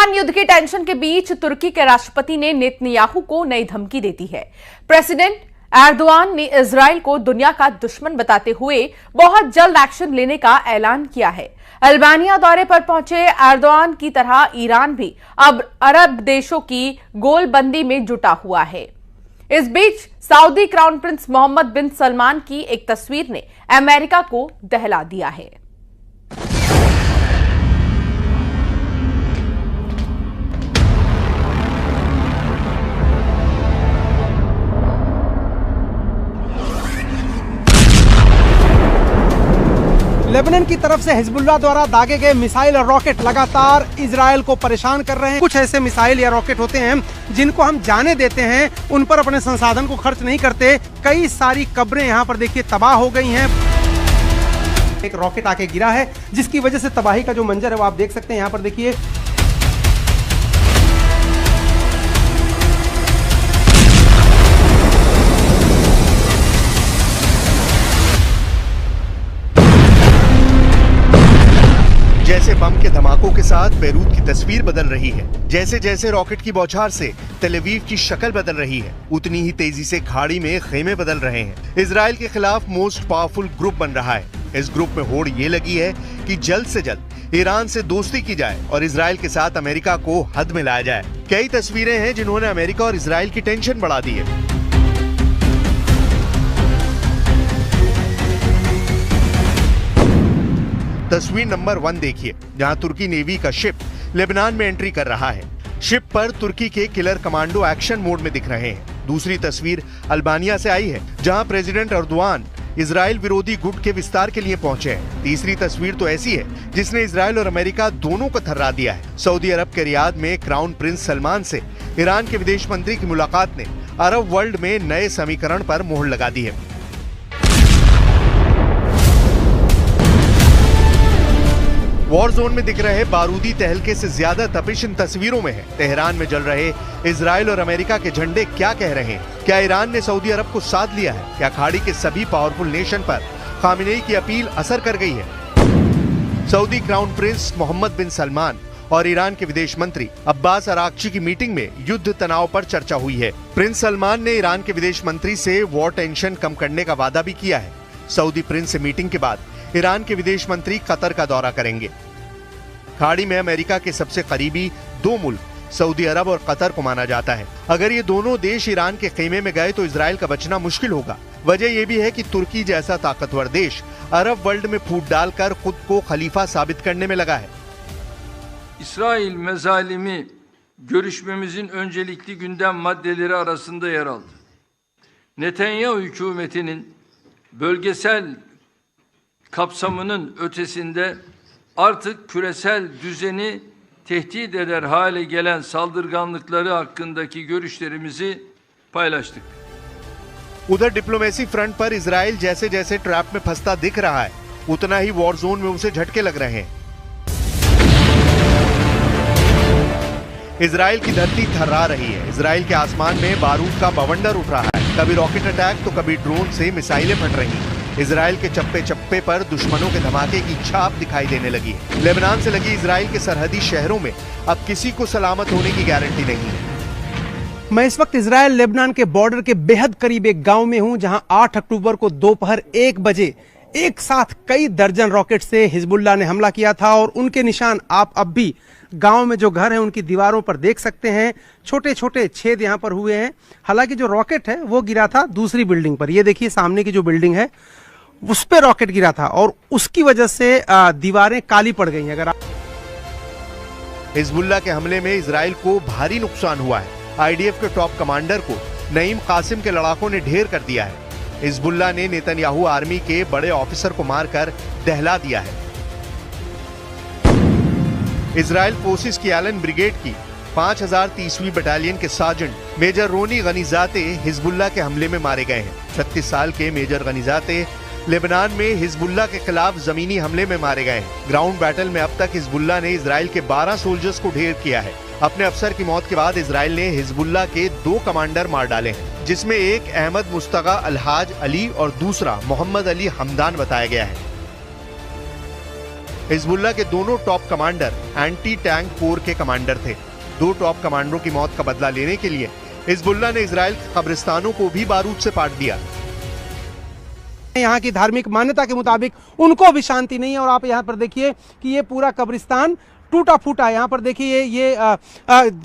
Lebanon युद्ध की tension के बीच तुर्की के राष्ट्रपति ने नेतन्याहू को नई धमकी दे दी है। प्रेसिडेंट एर्दोआन ने इजराइल को दुनिया का दुश्मन बताते हुए बहुत जल्द एक्शन लेने का ऐलान किया है। अल्बानिया दौरे पर पहुंचे एर्दोआन की तरह ईरान भी अब अरब देशों की गोलबंदी में जुटा हुआ है। इस बीच सऊदी क्राउन प्रिंस मोहम्मद बिन सलमान की एक तस्वीर ने अमेरिका को दहला दिया है। लेबनान की तरफ से हिजबुल्लाह द्वारा दागे गए मिसाइल और रॉकेट लगातार इजराइल को परेशान कर रहे हैं। कुछ ऐसे मिसाइल या रॉकेट होते हैं जिनको हम जाने देते हैं, उन पर अपने संसाधन को खर्च नहीं करते। कई सारी कब्रें यहाँ पर देखिए तबाह हो गई हैं। एक रॉकेट आके गिरा है जिसकी वजह से तबाही का जो मंजर है वो आप देख सकते हैं। यहाँ पर देखिए जैसे बम के धमाकों के साथ बेरूत की तस्वीर बदल रही है, जैसे जैसे रॉकेट की बौछार से तेल अवीव की शक्ल बदल रही है, उतनी ही तेजी से खाड़ी में खेमे बदल रहे हैं। इजराइल के खिलाफ मोस्ट पावरफुल ग्रुप बन रहा है। इस ग्रुप में होड़ ये लगी है कि जल्द से जल्द ईरान से दोस्ती की जाए और इजराइल के साथ अमेरिका को हद में लाया जाए। कई तस्वीरें हैं जिन्होंने अमेरिका और इजराइल की टेंशन बढ़ा दी है। तस्वीर नंबर 1 देखिए, जहां तुर्की नेवी का शिप लेबनान में एंट्री कर रहा है। शिप पर तुर्की के किलर कमांडो एक्शन मोड में दिख रहे हैं। दूसरी तस्वीर अल्बानिया से आई है, जहां प्रेसिडेंट एर्दोआन इजराइल विरोधी गुट के विस्तार के लिए पहुंचे हैं। तीसरी तस्वीर तो ऐसी है जिसने इजराइल और अमेरिका दोनों को थर्रा दिया है। सऊदी अरब के रियाद में क्राउन प्रिंस सलमान से ईरान के विदेश मंत्री की मुलाकात ने अरब वर्ल्ड में नए समीकरण पर मोहर लगा दी है। वॉर जोन में दिख रहे बारूदी तहलके से ज्यादा तपिश इन तस्वीरों में है। तेहरान में जल रहे इजराइल और अमेरिका के झंडे क्या कह रहे हैं? क्या ईरान ने सऊदी अरब को साथ लिया है? क्या खाड़ी के सभी पावरफुल नेशन पर खामेनेई की अपील असर कर गई है? सऊदी क्राउन प्रिंस मोहम्मद बिन सलमान और ईरान के विदेश मंत्री अब्बास अराक्ची की मीटिंग में युद्ध तनाव पर चर्चा हुई है। प्रिंस सलमान ने ईरान के विदेश मंत्री से वॉर टेंशन कम करने का वादा भी किया है। सऊदी प्रिंस से मीटिंग के बाद ईरान के विदेश मंत्री कतर का दौरा करेंगे। खाड़ी में अमेरिका के सबसे करीबी 2 मुल्क सऊदी अरब और कतर को माना जाता है। अगर ये दोनों देश ईरान के खेमे में गए तो इजराइल का बचना मुश्किल होगा। वजह यह भी है कि तुर्की जैसा ताकतवर देश अरब वर्ल्ड में फूट डालकर खुद को खलीफा साबित करने में लगा है। İsrail mezalimi görüşmemizin öncelikli gündem maddeleri arasında yer aldı. Netanyahu hükümetinin bölgesel kapsamının ötesinde artık küresel düzeni tehdit eder hale gelen saldırganlıkları hakkındaki görüşlerimizi paylaştık. उधर डिप्लोमेसी फ्रंट पर इजराइल जैसे जैसे ट्रैप में फंसता दिख रहा है, उतना ही वॉर जोन में उसे झटके लग रहे हैं। इजराइल की धरती थर्रा रही है। इजराइल के आसमान में बारूद का बवंडर उठ रहा है। कभी रॉकेट अटैक तो कभी ड्रोन से मिसाइलें फट रही हैं। इजराइल के चप्पे चप्पे पर दुश्मनों के धमाके की छाप दिखाई देने लगी है। लेबनान से लगी इजराइल के सरहदी शहरों में अब किसी को सलामत होने की गारंटी नहीं है। मैं इस वक्त इजराइल लेबनान के बॉर्डर के बेहद करीब एक गांव में हूं, जहां 8 अक्टूबर को दोपहर 1 बजे एक साथ कई दर्जन रॉकेट से हिजबुल्लाह ने हमला किया था और उनके निशान आप अब भी गांव में जो घर है उनकी दीवारों पर देख सकते हैं। छोटे छोटे छेद यहां पर हुए हैं। हालांकि जो रॉकेट है वो गिरा था दूसरी बिल्डिंग पर। ये देखिए सामने की जो बिल्डिंग है उस पे रॉकेट गिरा था और उसकी वजह से दीवारें काली पड़ गई हैं। अगर हिजबुल्लाह के हमले में इजराइल को भारी नुकसान हुआ है। आईडीएफ के टॉप कमांडर को नईम कासिम के लड़ाकों ने ढेर कर दिया है। हिजबुल्लाह ने नेतन्याहू आर्मी के बड़े ऑफिसर को मारकर दहला दिया है। इजराइल फोर्सेस की एलन ब्रिगेड की 5030वीं बटालियन के सार्जेंट मेजर रोनी गनीजाते हिजबुल्लाह के हमले में मारे गए हैं। 36 साल के मेजर गनीजाते लेबनान में हिजबुल्लाह के खिलाफ जमीनी हमले में मारे गए हैं। ग्राउंड बैटल में अब तक हिजबुल्लाह ने इजराइल के 12 सोल्जर्स को ढेर किया है। अपने अफसर की मौत के बाद इजराइल ने हिजबुल्लाह के 2 कमांडर मार डाले हैं, जिसमें एक अहमद मुस्तगा अलहाज अली और दूसरा मोहम्मद अली हमदान बताया गया है। हिजबुल्लाह के दोनों top commander anti tank core के कमांडर थे। 2 टॉप कमांडरों की मौत का बदला लेने के लिए हिजबुल्लाह ने इजराइल के कब्रिस्तानों को भी बारूद से पाट दिया। यहाँ की धार्मिक मान्यता के मुताबिक उनको भी शांति नहीं है और आप यहाँ पर देखिए कि ये पूरा कब्रिस्तान टूटा फूटा है। यहाँ पर देखिए ये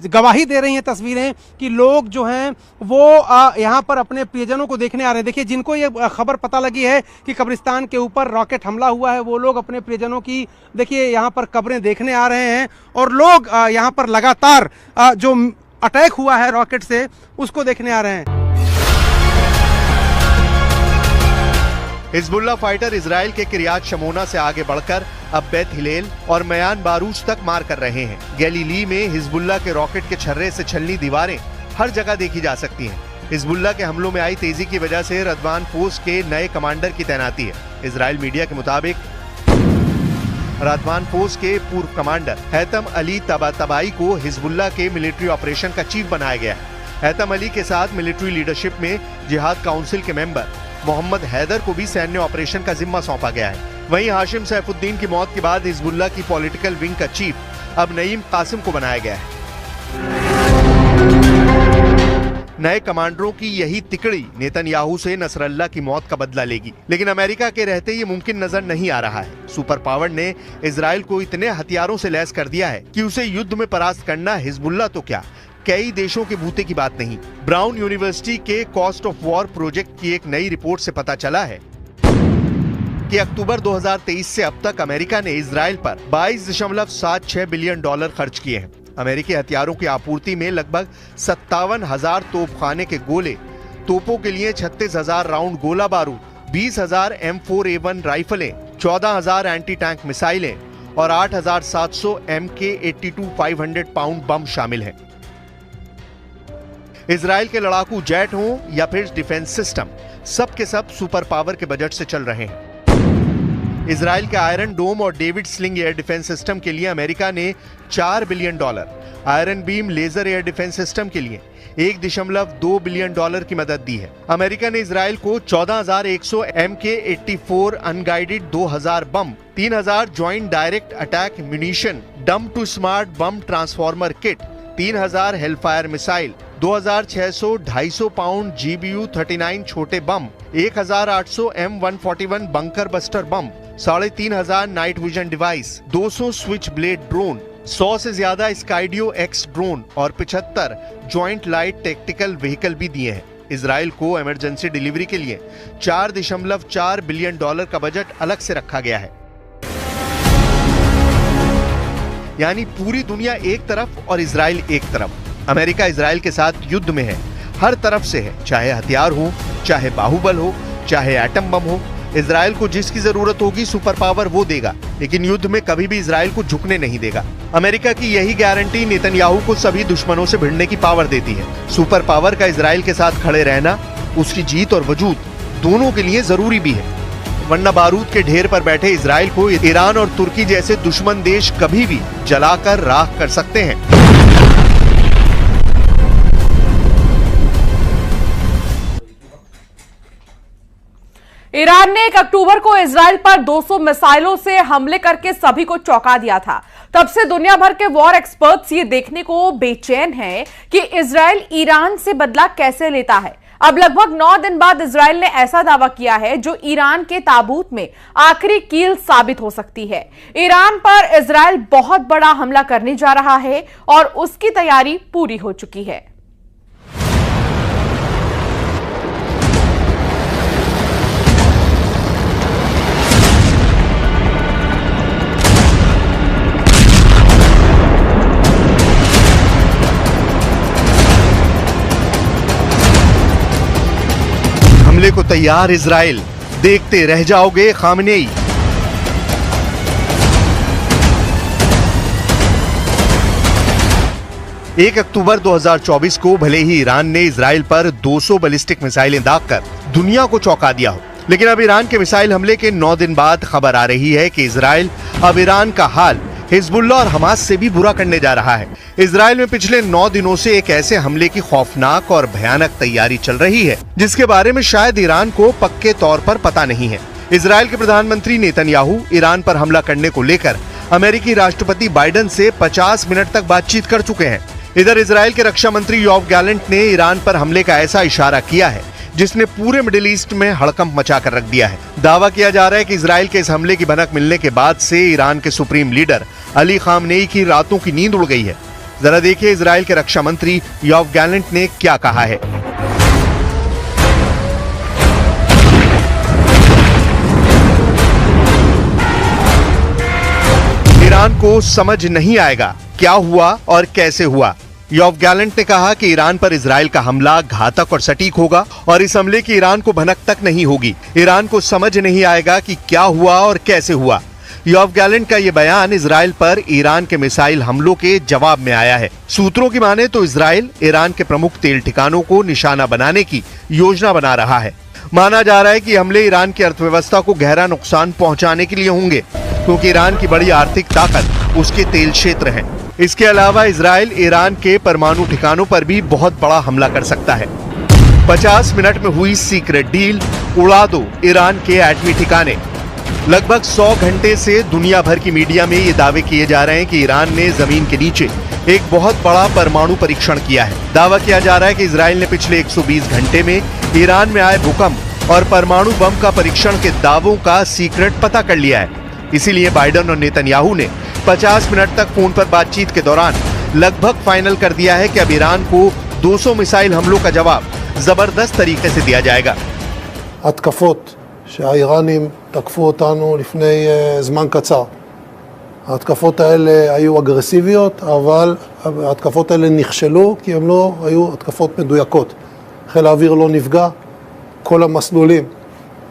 गवाही दे रही हैं तस्वीरें कि लोग जो हैं वो यहाँ पर अपने प्रियजनों को देखने आ रहे हैं। देखिए जिनको ये खबर पता लगी है कि कब्रिस्तान के ऊपर रॉकेट हमला हुआ है, वो लोग अपने प्रियजनों की देखिए यहाँ पर कब्रें देखने आ रहे हैं और लोग यहाँ पर लगातार जो अटैक हुआ है रॉकेट से उसको देखने आ रहे हैं। हिजबुल्लाह फाइटर इजराइल के किरियात शमोना से आगे बढ़कर अब बेत हिलेल और मयान बारूज तक मार कर रहे हैं। गैलीली में हिजबुल्लाह के रॉकेट के छर्रे से छलनी दीवारें हर जगह देखी जा सकती हैं। हिजबुल्लाह के हमलों में आई तेजी की वजह से रदवान फोर्स के नए कमांडर की तैनाती है। इजराइल मीडिया के मुताबिक रदवान फोर्स के पूर्व कमांडर हैतम अली तबातबाई को हिजबुल्लाह के मिलिट्री ऑपरेशन का चीफ बनाया गया है। हैतम अली के साथ मिलिट्री लीडरशिप में जिहाद काउंसिल के मेंबर मोहम्मद हैदर को भी सैन्य ऑपरेशन का जिम्मा सौंपा गया है। वहीं हाशिम सैफुद्दीन की मौत के बाद हिजबुल्लाह की पॉलिटिकल विंग का चीफ अब नईम कासिम को बनाया गया है। नए कमांडरों की यही तिकड़ी नेतन्याहू से नसरल्लाह की मौत का बदला लेगी, लेकिन अमेरिका के रहते ये मुमकिन नजर नहीं आ रहा है। सुपर पावर ने इजराइल को इतने हथियारों से लैस कर दिया है कि उसे युद्ध में परास्त करना हिजबुल्लाह तो क्या, कई देशों के बूते की बात नहीं। ब्राउन यूनिवर्सिटी के कॉस्ट ऑफ वॉर प्रोजेक्ट की एक नई रिपोर्ट से पता चला है कि अक्टूबर 2023 से अब तक अमेरिका ने इजराइल पर 22.76 बिलियन डॉलर खर्च किए हैं। अमेरिकी हथियारों की आपूर्ति में लगभग 57,000 तोपखाने के गोले, तोपों के लिए 36,000 राउंड गोला बारूद, 20,000 M4A1 राइफलें, 14,000 एंटी टैंक मिसाइलें और 8,700 MK82 500 पाउंड बम शामिल हैं। इजराइल के लड़ाकू जेट हों या फिर डिफेंस सिस्टम, सब के सब सुपर पावर के बजट से चल रहे हैं। इजराइल के आयरन डोम और David sling air defence system के लिए अमेरिका ने $4 billion, iron beam laser air defence system के लिए $1.2 बिलियन की मदद दी है। अमेरिका ने इजराइल को 14,100 MK84 unguided 2,000 bomb, 3,000 joint direct attack munition, dumb to smart bomb transformer kit, 3,000 hellfire missile, 2,600 250 pound GBU-39 छोटे bomb, 1,800 M141 bunker buster bomb, 3,500 night vision device, 200 switchblade drone, 100 से ज्यादा स्काइडियो x drone और 75 joint light tactical vehicle भी दिए हैं। Israel को emergency delivery के लिए $4.4 बिलियन का बजट अलग से रखा गया है। यानी पूरी दुनिया एक तरफ और इजराइल एक तरफ। अमेरिका इजराइल के साथ युद्ध में है, हर तरफ से है, चाहे हथियार हो, चाहे बाहुबल हो, चाहे एटम बम हो। इजराइल को जिसकी जरूरत होगी सुपर पावर वो देगा, लेकिन युद्ध में कभी भी इजराइल को झुकने नहीं देगा। अमेरिका की यही गारंटी नेतन्याहू को सभी दुश्मनों से भिड़ने की पावर देती है। सुपर पावर का इजराइल के साथ खड़े रहना उसकी जीत और वजूद दोनों के लिए जरूरी भी है, वरना बारूद के ढेर पर बैठे इजराइल को ईरान और तुर्की जैसे दुश्मन देश कभी भी जलाकर राख कर सकते हैं। ईरान ने 1 अक्टूबर को इजराइल पर 200 मिसाइलों से हमले करके सभी को चौंका दिया था। तब से दुनिया भर के वॉर एक्सपर्ट्स ये देखने को बेचैन हैं कि इजराइल ईरान से बदला कैसे लेता है। अब लगभग 9 दिन बाद इजराइल ने ऐसा दावा किया है जो ईरान के ताबूत में आखिरी कील साबित हो सकती है। ईरान पर इजराइल बहुत बड़ा हमला करने जा रहा है और उसकी तैयारी पूरी हो चुकी है। हमले को तैयार इजराइल, देखते रह जाओगे खामनेई। एक अक्टूबर 2024 को भले ही ईरान ने इजराइल पर 200 बैलिस्टिक मिसाइलें दागकर दुनिया को चौंका दिया हो, लेकिन अब ईरान के मिसाइल हमले के 9 दिन बाद खबर आ रही है कि इजराइल अब ईरान का हाल हिजबुल्लाह और हमास से भी बुरा करने जा रहा है। इजराइल में पिछले 9 दिनों से एक ऐसे हमले की खौफनाक और भयानक तैयारी चल रही है जिसके बारे में शायद ईरान को पक्के तौर पर पता नहीं है। इजराइल के प्रधानमंत्री नेतन्याहू ईरान पर हमला करने को लेकर अमेरिकी राष्ट्रपति बाइडेन से 50 मिनट तक बातचीत कर चुके हैं। इधर इजराइल के रक्षा मंत्री योव गैलेंट ने ईरान पर हमले का ऐसा इशारा किया है जिसने पूरे मिडिल ईस्ट में हड़कंप मचा कर रख दिया है। दावा किया जा रहा है कि इजराइल के इस हमले की भनक मिलने के बाद से ईरान के सुप्रीम लीडर अली खामनेई की रातों की नींद उड़ गई है। जरा देखिए इजराइल के रक्षा मंत्री योव गैलेंट ने क्या कहा है। ईरान को समझ नहीं आएगा क्या हुआ और कैसे हुआ। योव गैलेंट ने कहा कि ईरान पर इजराइल का हमला घातक और सटीक होगा और इस हमले की ईरान को भनक तक नहीं होगी। ईरान को समझ नहीं आएगा कि क्या हुआ और कैसे हुआ। योव गैलेंट का यह बयान इजराइल पर ईरान के मिसाइल हमलों के जवाब में आया है। सूत्रों की माने तो इजराइल ईरान के प्रमुख तेल ठिकानों को निशाना बनाने की योजना बना रहा है। माना जा रहा है कि हमले ईरान की अर्थव्यवस्था को गहरा नुकसान पहुंचाने के लिए होंगे, क्योंकि ईरान की बड़ी आर्थिक ताकत उसके तेल क्षेत्र है। इसके अलावा इजराइल ईरान के परमाणु ठिकानों पर भी बहुत बड़ा हमला कर सकता है। 50 मिनट में हुई सीक्रेट डील, उड़ा दो ईरान के एटमी ठिकाने। लगभग 100 घंटे से दुनिया भर की मीडिया में ये दावे किए जा रहे हैं कि ईरान ने जमीन के नीचे एक बहुत बड़ा परमाणु परीक्षण किया है। दावा किया जा रहा है कि इजराइल ने पिछले 120 घंटे में ईरान में आए भूकंप और परमाणु बम का परीक्षण के दावों का सीक्रेट पता कर लिया है। इसीलिए बाइडेन और नेतन्याहू ने 50 मिनट तक फोन पर बातचीत के दौरान लगभग फाइनल कर दिया है कि अब ईरान को 200 मिसाइल हमलों का जवाब जबरदस्त तरीके से दिया जाएगा। התקפות שהאיראנים תקפו אותנו לפני זמן קצר. ההתקפות האלה היו אגרסיביות, אבל ההתקפות האלה נכשלו כי הן לא היו התקפות מדויקות. חיל האוויר לא נפגע, כל המסלולים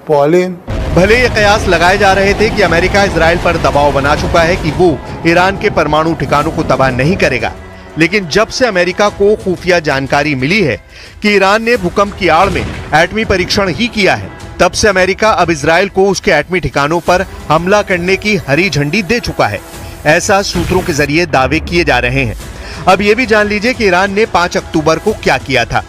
פועלים. भले ये कयास लगाए जा रहे थे कि अमेरिका इजराइल पर दबाव बना चुका है कि वो ईरान के परमाणु ठिकानों को तबाह नहीं करेगा, लेकिन जब से अमेरिका को खुफिया जानकारी मिली है कि ईरान ने भूकंप की आड़ में एटमी परीक्षण ही किया है, तब से अमेरिका अब इजराइल को उसके एटमी ठिकानों पर हमला करने की हरी झंडी दे चुका है। ऐसा सूत्रों के जरिए दावे किए जा रहे हैं। अब ये भी जान लीजिए कि ईरान ने 5 अक्टूबर को क्या किया था।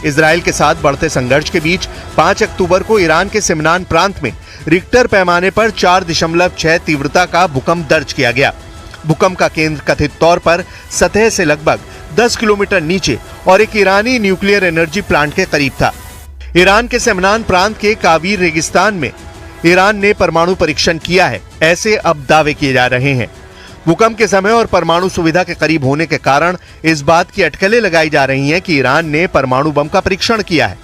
इजराइल के साथ बढ़ते संघर्ष के बीच 5 अक्टूबर को ईरान के सिमनान प्रांत में रिक्टर पैमाने पर 4.6 तीव्रता का भूकंप दर्ज किया गया। भूकंप का केंद्र कथित तौर पर सतह से लगभग 10 किलोमीटर नीचे और एक ईरानी न्यूक्लियर एनर्जी प्लांट के करीब था। ईरान के सिमनान प्रांत के कावीर रेगिस्तान में ईरान ने परमाणु परीक्षण किया है, ऐसे अब दावे किए जा रहे हैं। भूकंप के समय और परमाणु सुविधा के करीब होने के कारण इस बात की अटकलें लगाई जा रही हैं कि ईरान ने परमाणु बम का परीक्षण किया है।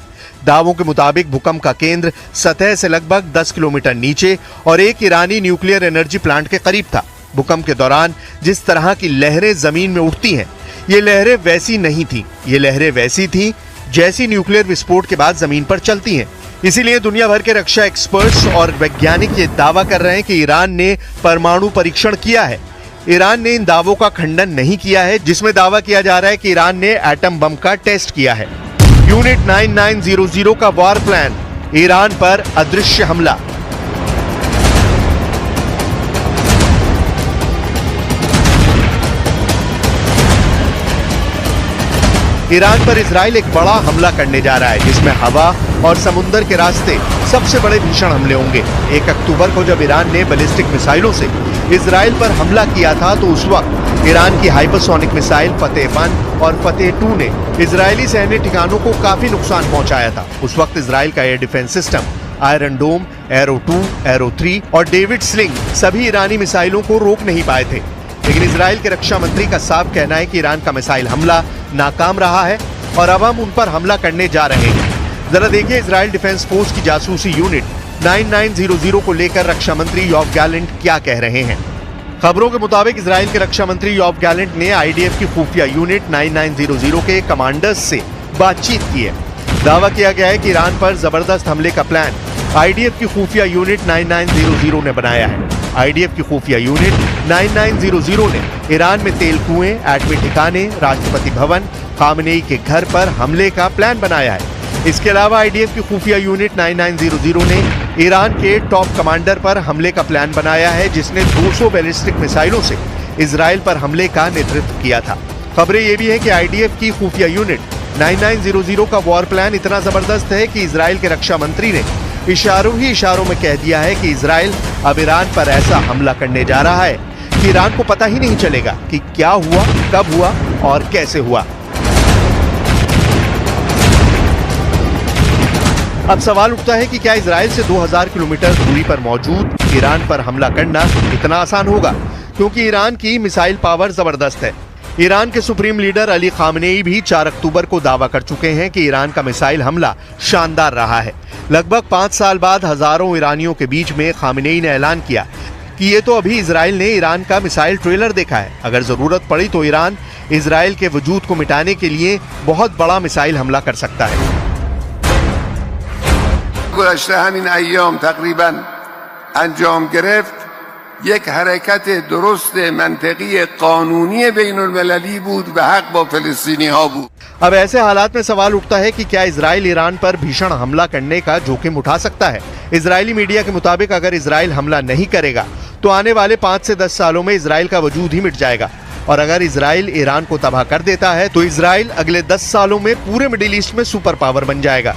दावों के मुताबिक भूकंप का केंद्र सतह से लगभग 10 किलोमीटर नीचे और एक ईरानी न्यूक्लियर एनर्जी प्लांट के करीब था। भूकंप के दौरान जिस तरह की लहरें जमीन में उठती हैं, ये लहरें वैसी नहीं थी। ये लहरें वैसी थी जैसी न्यूक्लियर विस्फोट के बाद जमीन पर चलती हैं। इसीलिए दुनिया भर के रक्षा एक्सपर्ट्स और वैज्ञानिक ये दावा कर रहे हैं कि ईरान ने परमाणु परीक्षण किया है। ईरान ने इन दावों का खंडन नहीं किया है, जिसमें दावा किया जा रहा है कि ईरान ने एटम बम का टेस्ट किया है। यूनिट 9900 का वॉर प्लान, ईरान पर अदृश्य हमला। ईरान पर इजराइल एक बड़ा हमला करने जा रहा है, जिसमें हवा और समुद्र के रास्ते सबसे बड़े भीषण हमले होंगे। 1 अक्टूबर को जब ईरान ने बैलिस्टिक मिसाइलों से इजराइल पर हमला किया था, तो उस वक्त ईरान की हाइपरसोनिक मिसाइल फतेह 1 और फतेह 2 ने इजरायली सैन्य ठिकानों को काफी नुकसान पहुंचाया था। उस वक्त इजराइल का एयर डिफेंस सिस्टम आयरन डोम, एरो 2, एरो 3 और डेविड स्लिंग सभी ईरानी मिसाइलों को रोक नहीं पाए थे। लेकिन इजराइल के रक्षा मंत्री का साफ कहना है कि ईरान का मिसाइल हमला नाकाम रहा है और अब हम उन पर हमला करने जा रहे हैं। जरा देखिए इजराइल डिफेंस फोर्स की जासूसी यूनिट 9900 को लेकर रक्षा मंत्री योव गैलेंट क्या कह रहे हैं। खबरों के मुताबिक इजराइल के रक्षा मंत्री योव गैलेंट ने आईडीएफ की खुफिया यूनिट 9900 के कमांडर्स से बातचीत की है। दावा किया गया है कि ईरान पर जबरदस्त हमले का प्लान आईडीएफ की खुफिया यूनिट 9900 ने बनाया है। आईडीएफ की खुफिया यूनिट 9900 ने ईरान में तेल कुएं, एटमी ठिकाने, राष्ट्रपति भवन, खामनेई के घर पर हमले का प्लान बनाया है। इसके अलावा आईडीएफ की खुफिया यूनिट 9900 ने ईरान के टॉप कमांडर पर हमले का प्लान बनाया है, जिसने 200 बैलिस्टिक मिसाइलों से इजराइल पर हमले का नेतृत्व किया था। खबरें ये भी हैं कि आईडीएफ की खुफिया यूनिट 9900 का वॉर प्लान इतना जबरदस्त है कि इजराइल के रक्षा मंत्री ने इशारों ही इशारों में कह दिया है कि इजराइल अब ईरान पर ऐसा हमला करने जा रहा है कि ईरान को पता ही नहीं चलेगा कि क्या हुआ, कब हुआ और कैसे हुआ। अब सवाल उठता है कि क्या इजराइल से 2000 किलोमीटर दूरी पर मौजूद ईरान पर हमला करना इतना आसान होगा, क्योंकि ईरान की मिसाइल पावर जबरदस्त है। ईरान के सुप्रीम लीडर अली खामनेई भी 4 अक्टूबर को दावा कर चुके हैं कि ईरान का मिसाइल हमला शानदार रहा है। लगभग 5 साल बाद हजारों ईरानियों के बीच में खामनेई ने ऐलान किया कि ये तो अभी इजराइल ने ईरान का मिसाइल ट्रेलर देखा है, अगर जरूरत पड़ी तो ईरान इजराइल के वजूद को मिटाने के लिए बहुत बड़ा मिसाइल हमला कर सकता है। गुज़श्ता हमीन अय्याम तक़रीबन अंजाम गिरफ्त एक हरकत दुरुस्त मंतकी कानूनी बैनुल-मलली बूद बहक बा फ़लस्तीनीहा बूद। अब ऐसे हालात में सवाल उठता है कि क्या इजराइल ईरान पर भीषण हमला करने का जोखिम उठा सकता है। इजरायली मीडिया के मुताबिक अगर इजराइल हमला नहीं करेगा तो आने वाले 5 से 10 सालों में इजराइल का वजूद ही मिट जाएगा, और अगर इजराइल ईरान को तबाह कर देता है तो इजराइल अगले 10 सालों में पूरे मिडिल ईस्ट में सुपर पावर बन जाएगा।